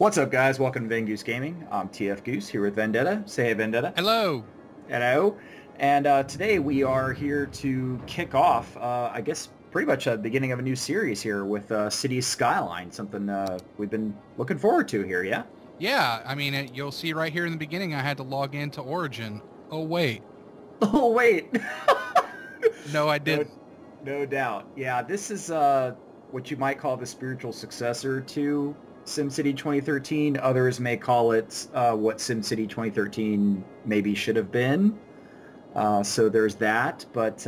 What's up, guys? Welcome to TFGoose Gaming. I'm TFGoose here with Vendetta. Say hey, Vendetta. Hello. Hello. And today we are here to kick off, I guess, pretty much the beginning of a new series here with Cities Skyline, something we've been looking forward to here, yeah? Yeah, I mean, you'll see right here in the beginning, I had to log into Origin. Oh, wait. Oh, wait. No, I No, didn't. no doubt. Yeah, this is what you might call the spiritual successor to SimCity 2013. Others may call it what SimCity 2013 maybe should have been. So there's that. But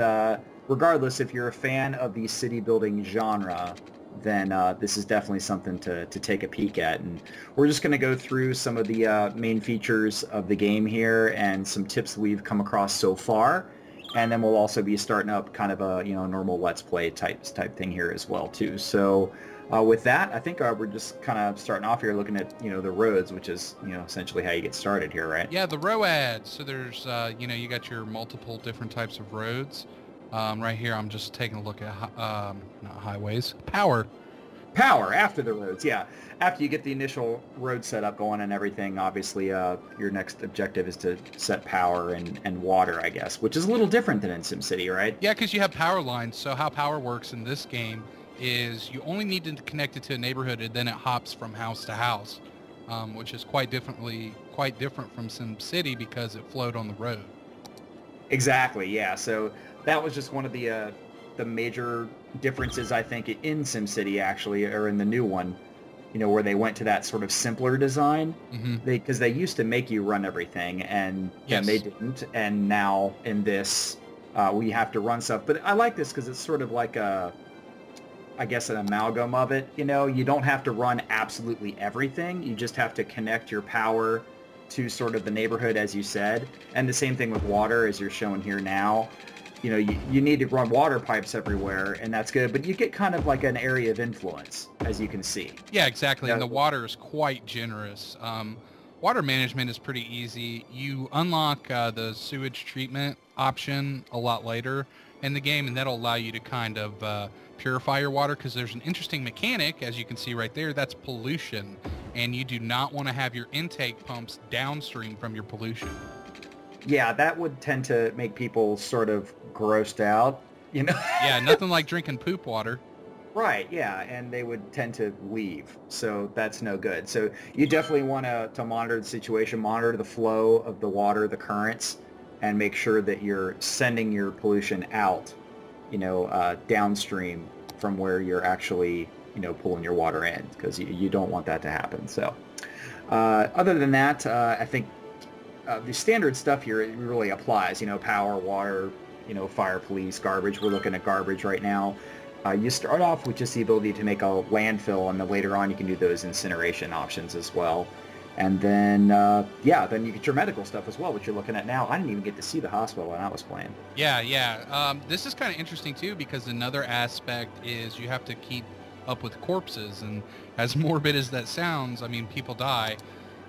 regardless, if you're a fan of the city building genre, then this is definitely something to take a peek at. And we're just going to go through some of the main features of the game here and some tips we've come across so far. And then we'll also be starting up kind of a normal Let's Play type thing here as well too. So with that, I think we're just kind of starting off here looking at the roads, which is essentially how you get started here, right? Yeah, the roads. So there's, you got your multiple different types of roads. Right here, I'm just taking a look at, not highways, power. Power after the roads, yeah. After you get the initial road setup going and everything, obviously your next objective is to set power and water, I guess, which is a little different than in SimCity, right? Yeah, because you have power lines. So how power works in this game is you only need to connect it to a neighborhood, and then it hops from house to house, which is quite different from SimCity because it flowed on the road. Exactly, yeah. So that was just one of the major differences, I think, in SimCity, actually, or in the new one, where they went to that sort of simpler design. Mm-hmm. Because they used to make you run everything, and then they didn't. And now in this, we have to run stuff. But I like this because it's sort of like I guess, an amalgam of it. You don't have to run absolutely everything. You just have to connect your power to sort of the neighborhood, as you said. And the same thing with water, as you're showing here now. You need to run water pipes everywhere, and that's good, but you get kind of like an area of influence, as you can see. Yeah, exactly, and the water is quite generous. Water management is pretty easy. You unlock the sewage treatment option a lot later in the game, and that'll allow you to kind of purify your water, because there's an interesting mechanic, as you can see right there, that's pollution, and you do not want to have your intake pumps downstream from your pollution. Yeah, that would tend to make people sort of grossed out, Yeah, nothing like drinking poop water. Right, yeah, and they would tend to leave, so that's no good. So you definitely want to monitor the situation, monitor the flow of the water, the currents, and make sure that you're sending your pollution out, downstream from where you're actually, pulling your water in, because you don't want that to happen. So other than that, I think the standard stuff here, it really applies, power, water, fire, police, garbage. We're looking at garbage right now. You start off with just the ability to make a landfill, and then later on you can do those incineration options as well. And then, then you get your medical stuff as well, which you're looking at now. I didn't even get to see the hospital when I was playing. Yeah. This is kind of interesting, too, because another aspect is you have to keep up with corpses. And as morbid as that sounds, I mean, people die,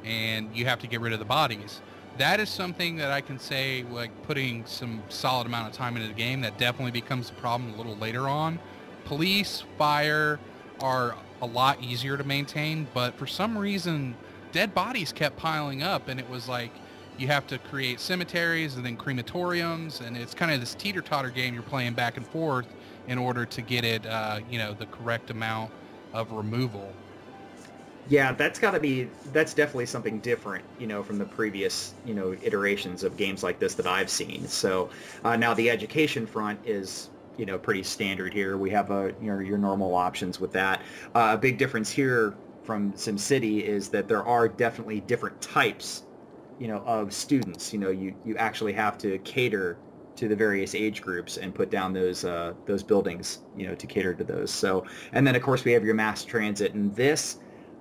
and you have to get rid of the bodies. That is something that I can say, like, putting some solid amount of time into the game, that definitely becomes a problem a little later on. Police, fire are a lot easier to maintain, but for some reason, dead bodies kept piling up, and it was like you have to create cemeteries and then crematoriums, and it's kind of this teeter-totter game you're playing back and forth in order to get it, the correct amount of removal. Yeah, that's definitely something different, from the previous, iterations of games like this that I've seen. So now the education front is, pretty standard here. We have your normal options with that. A big difference here from SimCity is that there are definitely different types, of students. You actually have to cater to the various age groups and put down those buildings, to cater to those. So, and then of course we have your mass transit, and this,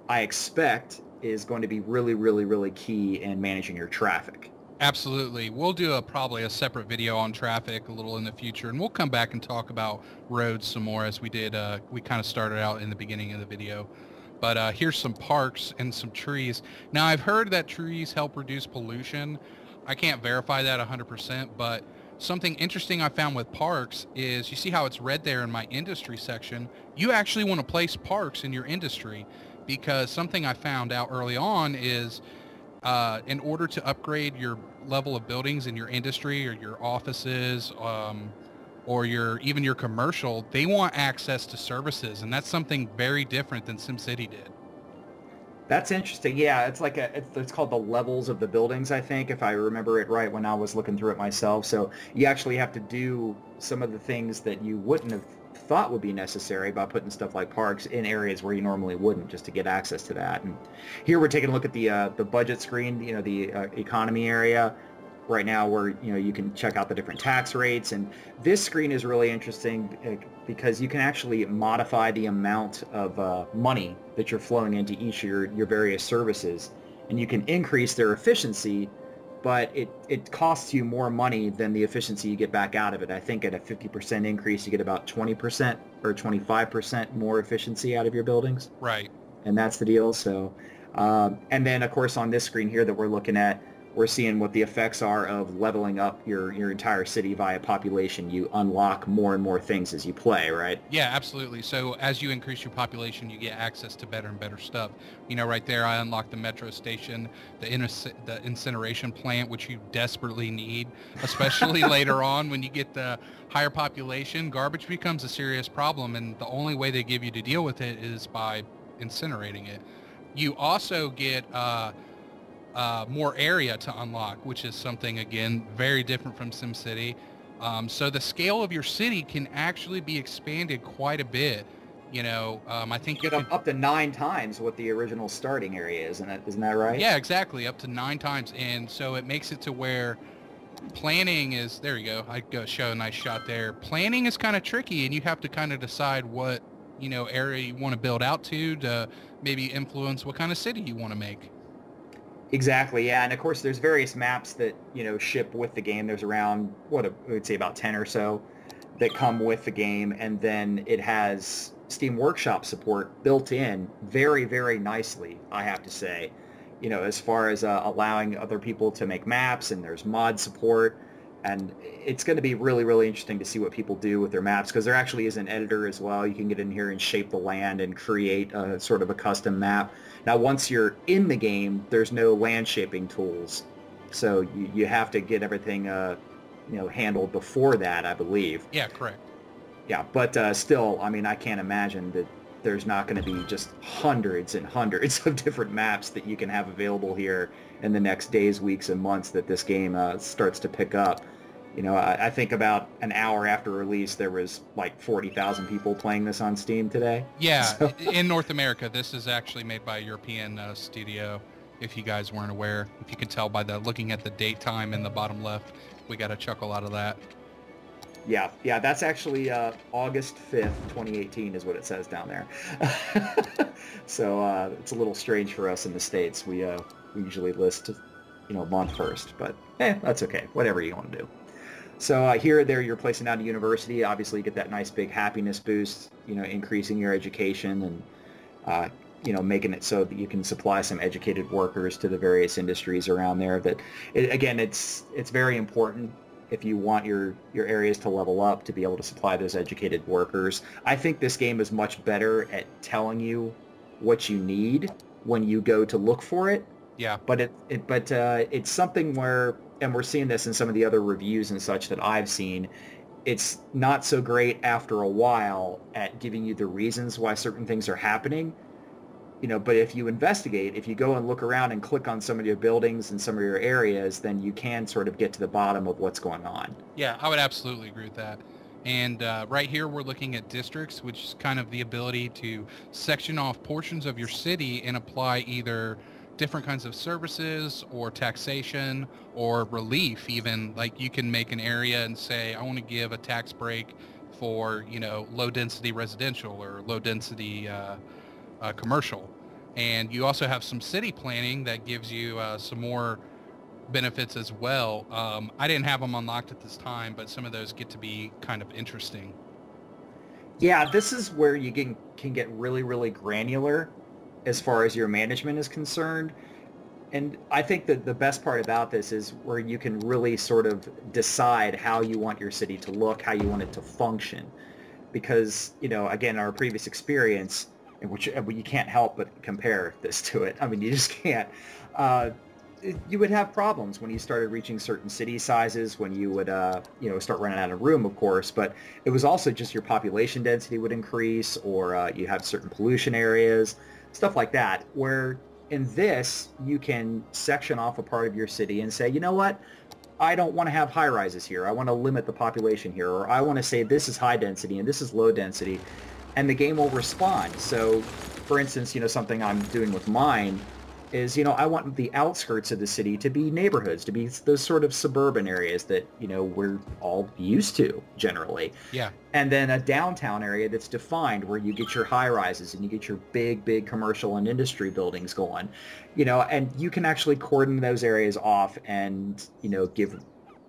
I expect, is going to be really, really, really key in managing your traffic. Absolutely. We'll do probably a separate video on traffic a little in the future, and we'll come back and talk about roads some more, as we did. We kind of started out in the beginning of the video. But here's some parks and some trees. Now, I've heard that trees help reduce pollution. I can't verify that 100%, but something interesting I found with parks is, you see how it's red there in my industry section? You actually want to place parks in your industry. because something I found out early on is in order to upgrade your level of buildings in your industry or your offices, or even your commercial, they want access to services, and that's something very different than SimCity did. That's interesting. Yeah, it's like it's called the levels of the buildings, I think, if I remember it right when I was looking through it myself. So you actually have to do some of the things that you wouldn't have thought would be necessary by putting stuff like parks in areas where you normally wouldn't, just to get access to that. And here we're taking a look at the budget screen, the economy area right now, where you can check out the different tax rates. And this screen is really interesting because you can actually modify the amount of money that you're flowing into each of your various services, and you can increase their efficiency, but it costs you more money than the efficiency you get back out of it. I think at a 50% increase, you get about 20% or 25% more efficiency out of your buildings. Right. And that's the deal. So, and then of course on this screen here that we're looking at, we're seeing what the effects are of leveling up your entire city via population. You unlock more and more things as you play, right? Yeah, absolutely. So as you increase your population, you get access to better and better stuff. Right there, I unlocked the metro station, the incineration plant, which you desperately need, especially later on when you get the higher population. Garbage becomes a serious problem, and the only way they give you to deal with it is by incinerating it. You also get more area to unlock, which is something, again, very different from SimCity. So the scale of your city can actually be expanded quite a bit. I think you get up to 9 times what the original starting area is, isn't that right? Yeah, exactly, up to 9 times. And so it makes it to where planning is, there you go, I go show a nice shot there. Planning is kind of tricky, and you have to kind of decide what, area you want to build out to maybe influence what kind of city you want to make. Exactly, yeah, and of course there's various maps that ship with the game. There's around I would say about 10 or so that come with the game, and then it has Steam Workshop support built in very, very nicely, I have to say. As far as allowing other people to make maps, and there's mod support, and it's going to be really, really interesting to see what people do with their maps, because there actually is an editor as well. You can get in here and shape the land and create a sort of a custom map. Now, once you're in the game, there's no land shaping tools, so you have to get everything handled before that, I believe. Yeah, correct. Yeah, but still, I mean, I can't imagine that there's not going to be just hundreds and hundreds of different maps that you can have available here in the next days, weeks, and months that this game starts to pick up. I think about an hour after release, there was like 40,000 people playing this on Steam today. Yeah, so. In North America, this is actually made by a European studio, if you guys weren't aware. If you can tell by looking at the date time in the bottom left, we got a chuckle out of that. Yeah, that's actually August 5th, 2018 is what it says down there. So it's a little strange for us in the States. We usually list, month first, but that's okay. Whatever you want to do. So here or there, you're placing out a university. Obviously, you get that nice big happiness boost, increasing your education and, making it so that you can supply some educated workers to the various industries around there. Again, it's very important if you want your areas to level up to be able to supply those educated workers. I think this game is much better at telling you what you need when you go to look for it. Yeah. But it's something where, and we're seeing this in some of the other reviews and such that I've seen, it's not so great after a while at giving you the reasons why certain things are happening. But if you investigate, if you go and look around and click on some of your buildings and some of your areas, then you can sort of get to the bottom of what's going on. Yeah, I would absolutely agree with that. And right here, we're looking at districts, which is kind of the ability to section off portions of your city and apply either different kinds of services or taxation or relief even. Like you can make an area and say, I want to give a tax break for, low density residential or low density commercial. And you also have some city planning that gives you some more benefits as well. I didn't have them unlocked at this time, but some of those get to be kind of interesting. Yeah, this is where you can get really, really granular as far as your management is concerned. And I think that the best part about this is where you can really sort of decide how you want your city to look, how you want it to function. Because, again, our previous experience, which you can't help but compare this to it. I mean, you just can't. Uh, you would have problems when you started reaching certain city sizes, when you would, start running out of room, of course, but it was also just your population density would increase, or you have certain pollution areas, stuff like that, where in this, you can section off a part of your city and say, you know what? I don't want to have high rises here. I want to limit the population here, or I want to say this is high density and this is low density, and the game will respond. So, for instance, something I'm doing with mine is, I want the outskirts of the city to be neighborhoods, to be those sort of suburban areas that, we're all used to generally. Yeah. And then a downtown area that's defined where you get your high rises and you get your big commercial and industry buildings going, and you can actually cordon those areas off and,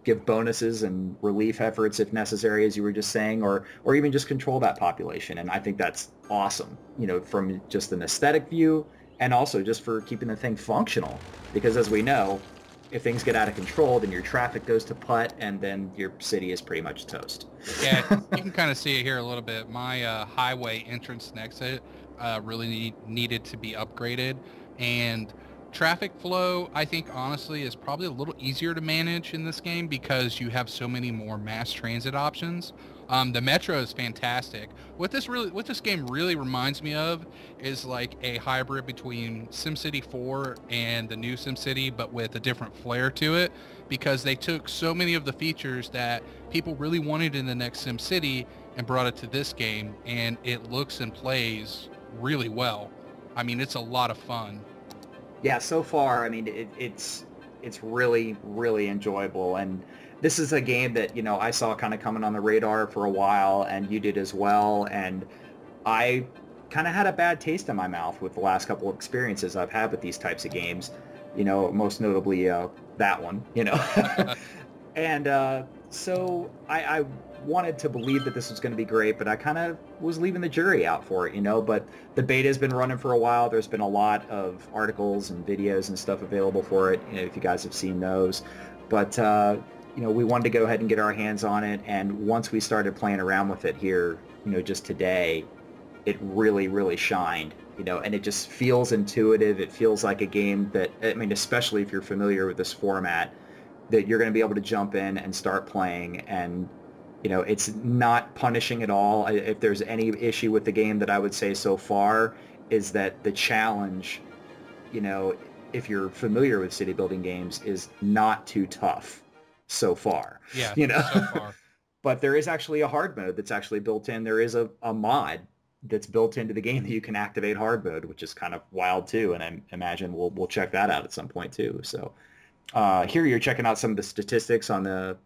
give bonuses and relief efforts if necessary, as you were just saying, or even just control that population. And I think that's awesome, from just an aesthetic view, and also just for keeping the thing functional. Because as we know, if things get out of control, then your traffic goes to putt, and then your city is pretty much toast. Yeah, you can kind of see it here a little bit. My highway entrance and exit really needed to be upgraded. And traffic flow, I think, honestly, is probably a little easier to manage in this game because you have so many more mass transit options. The metro is fantastic. What this game really reminds me of is like a hybrid between SimCity 4 and the new SimCity, but with a different flair to it, because they took so many of the features that people really wanted in the next SimCity and brought it to this game, and it looks and plays really well. I mean, it's a lot of fun. Yeah, so far, I mean, it's really, really enjoyable. And this is a game that, I saw kind of coming on the radar for a while, and you did as well. And I kind of had a bad taste in my mouth with the last couple of experiences I've had with these types of games, most notably that one, And so I wanted to believe that this was going to be great, but I kind of was leaving the jury out for it, but the beta has been running for a while. There's been a lot of articles and videos and stuff available for it, if you guys have seen those. But, we wanted to go ahead and get our hands on it. And once we started playing around with it here, just today, it really, really shined, and it just feels intuitive. It feels like a game that, I mean, especially if you're familiar with this format, that you're going to be able to jump in and start playing. And it's not punishing at all. If there's any issue with the game that I would say so far is that the challenge, if you're familiar with city building games, is not too tough so far. Yeah, so far. But there is actually a hard mode that's actually built in. There is a mod that's built into the game that you can activate hard mode, which is kind of wild too. And I imagine we'll check that out at some point too. So here you're checking out some of the statistics on the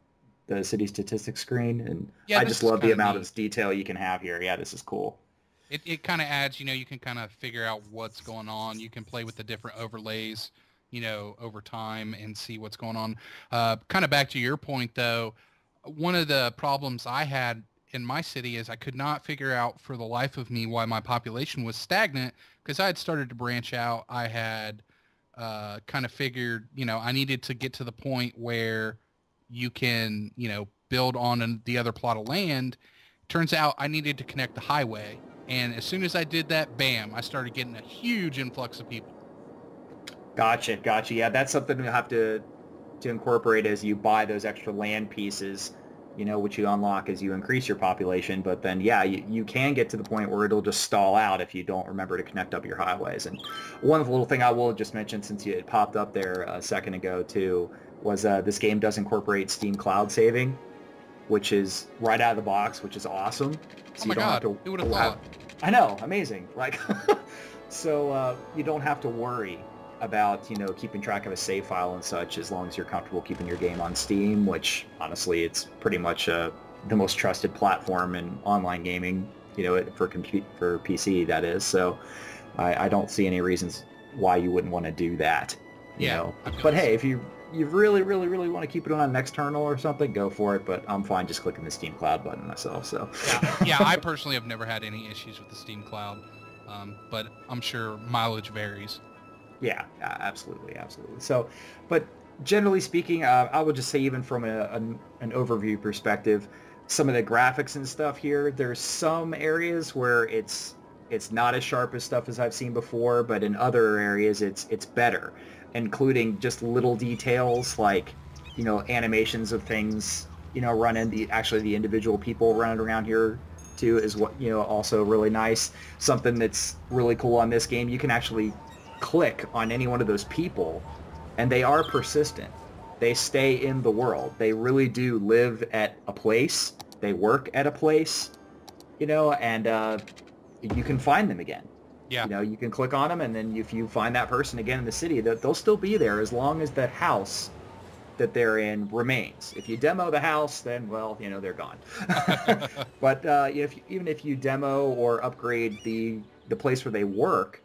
city statistics screen, and yeah, I just love the amount of detail you can have here. Yeah, this is cool. It kind of adds, you can kind of figure out what's going on. You can play with the different overlays, over time and see what's going on. Kind of back to your point, though, one of the problems I had in my city is I could not figure out for the life of me why my population was stagnant, because I had started to branch out. I had kind of figured, I needed to get to the point where you can, build on the other plot of land. Turns out I needed to connect the highway. And as soon as I did that, bam, I started getting a huge influx of people. Gotcha. Yeah, that's something you'll have to incorporate as you buy those extra land pieces, which you unlock as you increase your population. But then, yeah, you can get to the point where it'll just stall out if you don't remember to connect up your highways. And one little thing I will just mention, since it popped up there a second ago too, was this game does incorporate Steam Cloud saving, which is right out of the box, which is awesome. So oh my God, who would have thought? I know, amazing. Like, so you don't have to worry about, keeping track of a save file and such, as long as you're comfortable keeping your game on Steam, which honestly, it's pretty much the most trusted platform in online gaming, for PC, that is. So I don't see any reasons why you wouldn't want to do that. But hey, if you really, really, really want to keep it on an external or something, go for it. But I'm fine just clicking the Steam Cloud button myself. So yeah, I personally have never had any issues with the Steam Cloud, but I'm sure mileage varies. Yeah, absolutely. So, but generally speaking, I would just say, even from an overview perspective, some of the graphics and stuff here, there's some areas where it's It's not as sharp as stuff as I've seen before, but in other areas it's better, including just little details like, animations of things, running the individual people running around here too is what, also really nice. Something that's really cool on this game, you can actually click on any one of those people and they are persistent. They stay in the world. They really do live at a place. They work at a place, and you can find them again. Yeah. You can click on them, and then if you find that person again in the city, they'll still be there as long as the house that they're in remains. If you demo the house, then, well, they're gone. But even if you demo or upgrade the place where they work,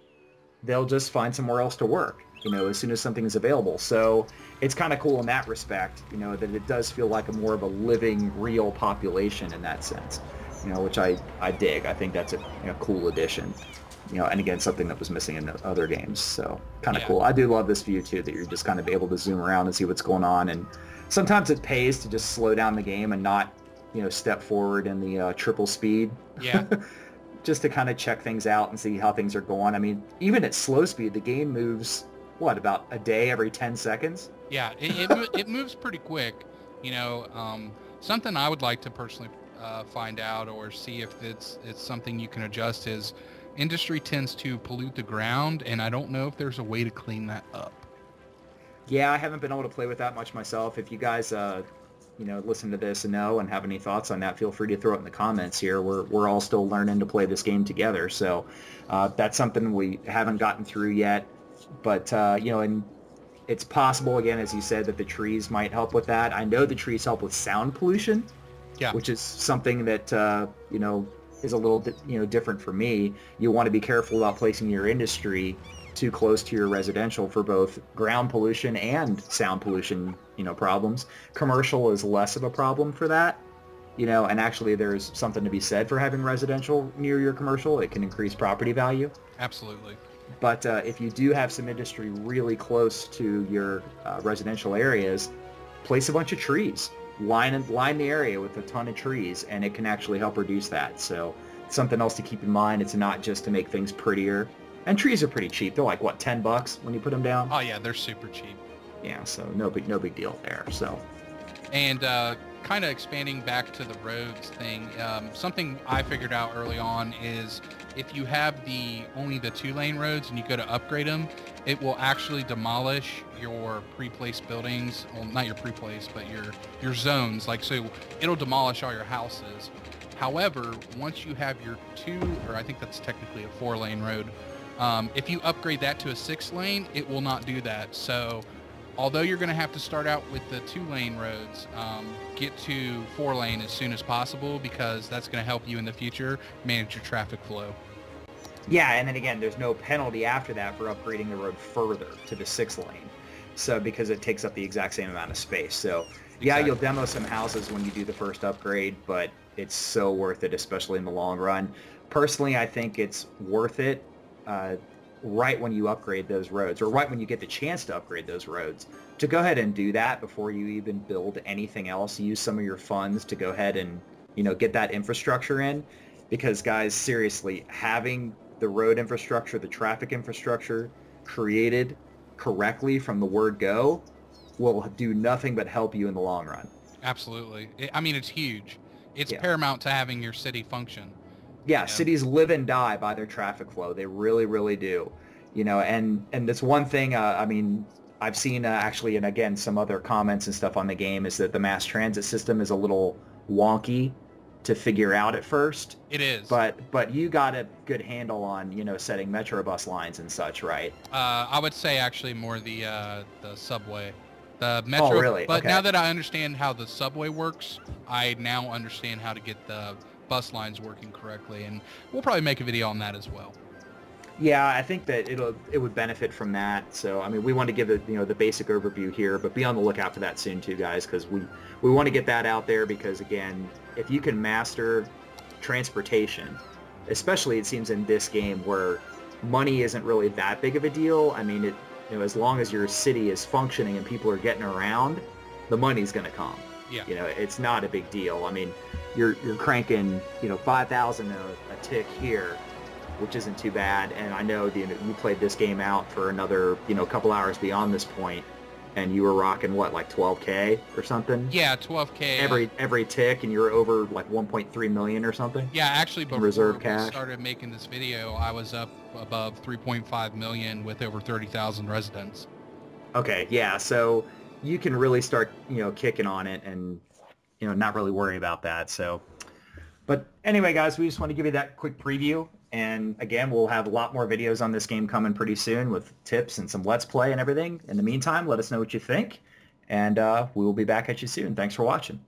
they'll just find somewhere else to work, as soon as something is available. So it's kind of cool in that respect, that it does feel like a more of a living, real population in that sense, which I dig. I think that's a cool addition, and again, something that was missing in other games. So kind of cool. I do love this view too, that you're just kind of able to zoom around and see what's going on. And sometimes it pays to just slow down the game and not, step forward in the triple speed. Yeah. Just to kind of check things out and see how things are going. I mean, even at slow speed, the game moves, about a day every 10 seconds? Yeah, it moves pretty quick. Something I would like to personally find out or see if it's something you can adjust is industry tends to pollute the ground, and I don't know if there's a way to clean that up. Yeah, I haven't been able to play with that much myself. If you guys listen to this and know and have any thoughts on that, feel free to throw it in the comments here. We're all still learning to play this game together, so that's something we haven't gotten through yet. But and it's possible, again, as you said, that the trees might help with that. I know the trees help with sound pollution, which is something that is a little different for me. You want to be careful about placing your industry too close to your residential for both ground pollution and sound pollution, problems. Commercial is less of a problem for that, and actually there's something to be said for having residential near your commercial. It can increase property value. Absolutely. But if you do have some industry really close to your residential areas, place a bunch of trees. Line the area with a ton of trees, and it can actually help reduce that. So something else to keep in mind. It's not just to make things prettier. And trees are pretty cheap. They're like, what, $10 when you put them down? Oh yeah, they're super cheap. Yeah, so no big deal there. So, and kind of expanding back to the roads thing, something I figured out early on is if you have only the 2-lane roads and you go to upgrade them, it will actually demolish your pre-placed buildings. Well, not your pre-placed, but your zones. Like, so it'll demolish all your houses. However, once you have your 2, or I think that's technically a 4-lane road, if you upgrade that to a 6-lane, it will not do that. So although you're going to have to start out with the 2-lane roads, get to 4-lane as soon as possible, because that's going to help you in the future manage your traffic flow. Yeah, and then again, there's no penalty after that for upgrading the road further to the 6-lane. So because it takes up the exact same amount of space. So yeah, You'll demo some houses when you do the first upgrade, but it's so worth it, especially in the long run. Personally, I think it's worth it right when you upgrade those roads, or right when you get the chance to upgrade those roads, to go ahead and do that before you even build anything else. Use some of your funds to go ahead and get that infrastructure in, because guys, seriously, having the road infrastructure, the traffic infrastructure created correctly from the word go will do nothing but help you in the long run. Absolutely. It's huge. It's paramount to having your city function. Yeah, cities live and die by their traffic flow. They really, really do. And that's one thing, I've seen actually, and again, some other comments and stuff on the game, is that the mass transit system is a little wonky to figure out at first. It is. But you got a good handle on, setting metro bus lines and such, right? I would say actually more the subway. The metro. Oh, really? But okay. Now that I understand how the subway works, I now understand how to get the bus lines working correctly, and we'll probably make a video on that as well. Yeah, I think that it would benefit from that. So we want to give it the basic overview here, but be on the lookout for that soon too, guys, because we want to get that out there, because again, if you can master transportation, especially it seems in this game where money isn't really that big of a deal. As long as your city is functioning and people are getting around, the money's going to come. Yeah. It's not a big deal. You're cranking 5,000 a tick here, which isn't too bad. And I know you played this game out for another, couple hours beyond this point, and you were rocking what, like 12K or something? Yeah, 12K. Every tick, and you were over like 1.3 million or something? Yeah, actually, before reserve we cash. started making this video, I was up above 3.5 million with over 30,000 residents. Okay, yeah, so you can really start, kicking on it and, not really worry about that. So, but anyway, guys, we just want to give you that quick preview. And again, we'll have a lot more videos on this game coming pretty soon with tips and some Let's Play and everything. In the meantime, let us know what you think. And we will be back at you soon. Thanks for watching.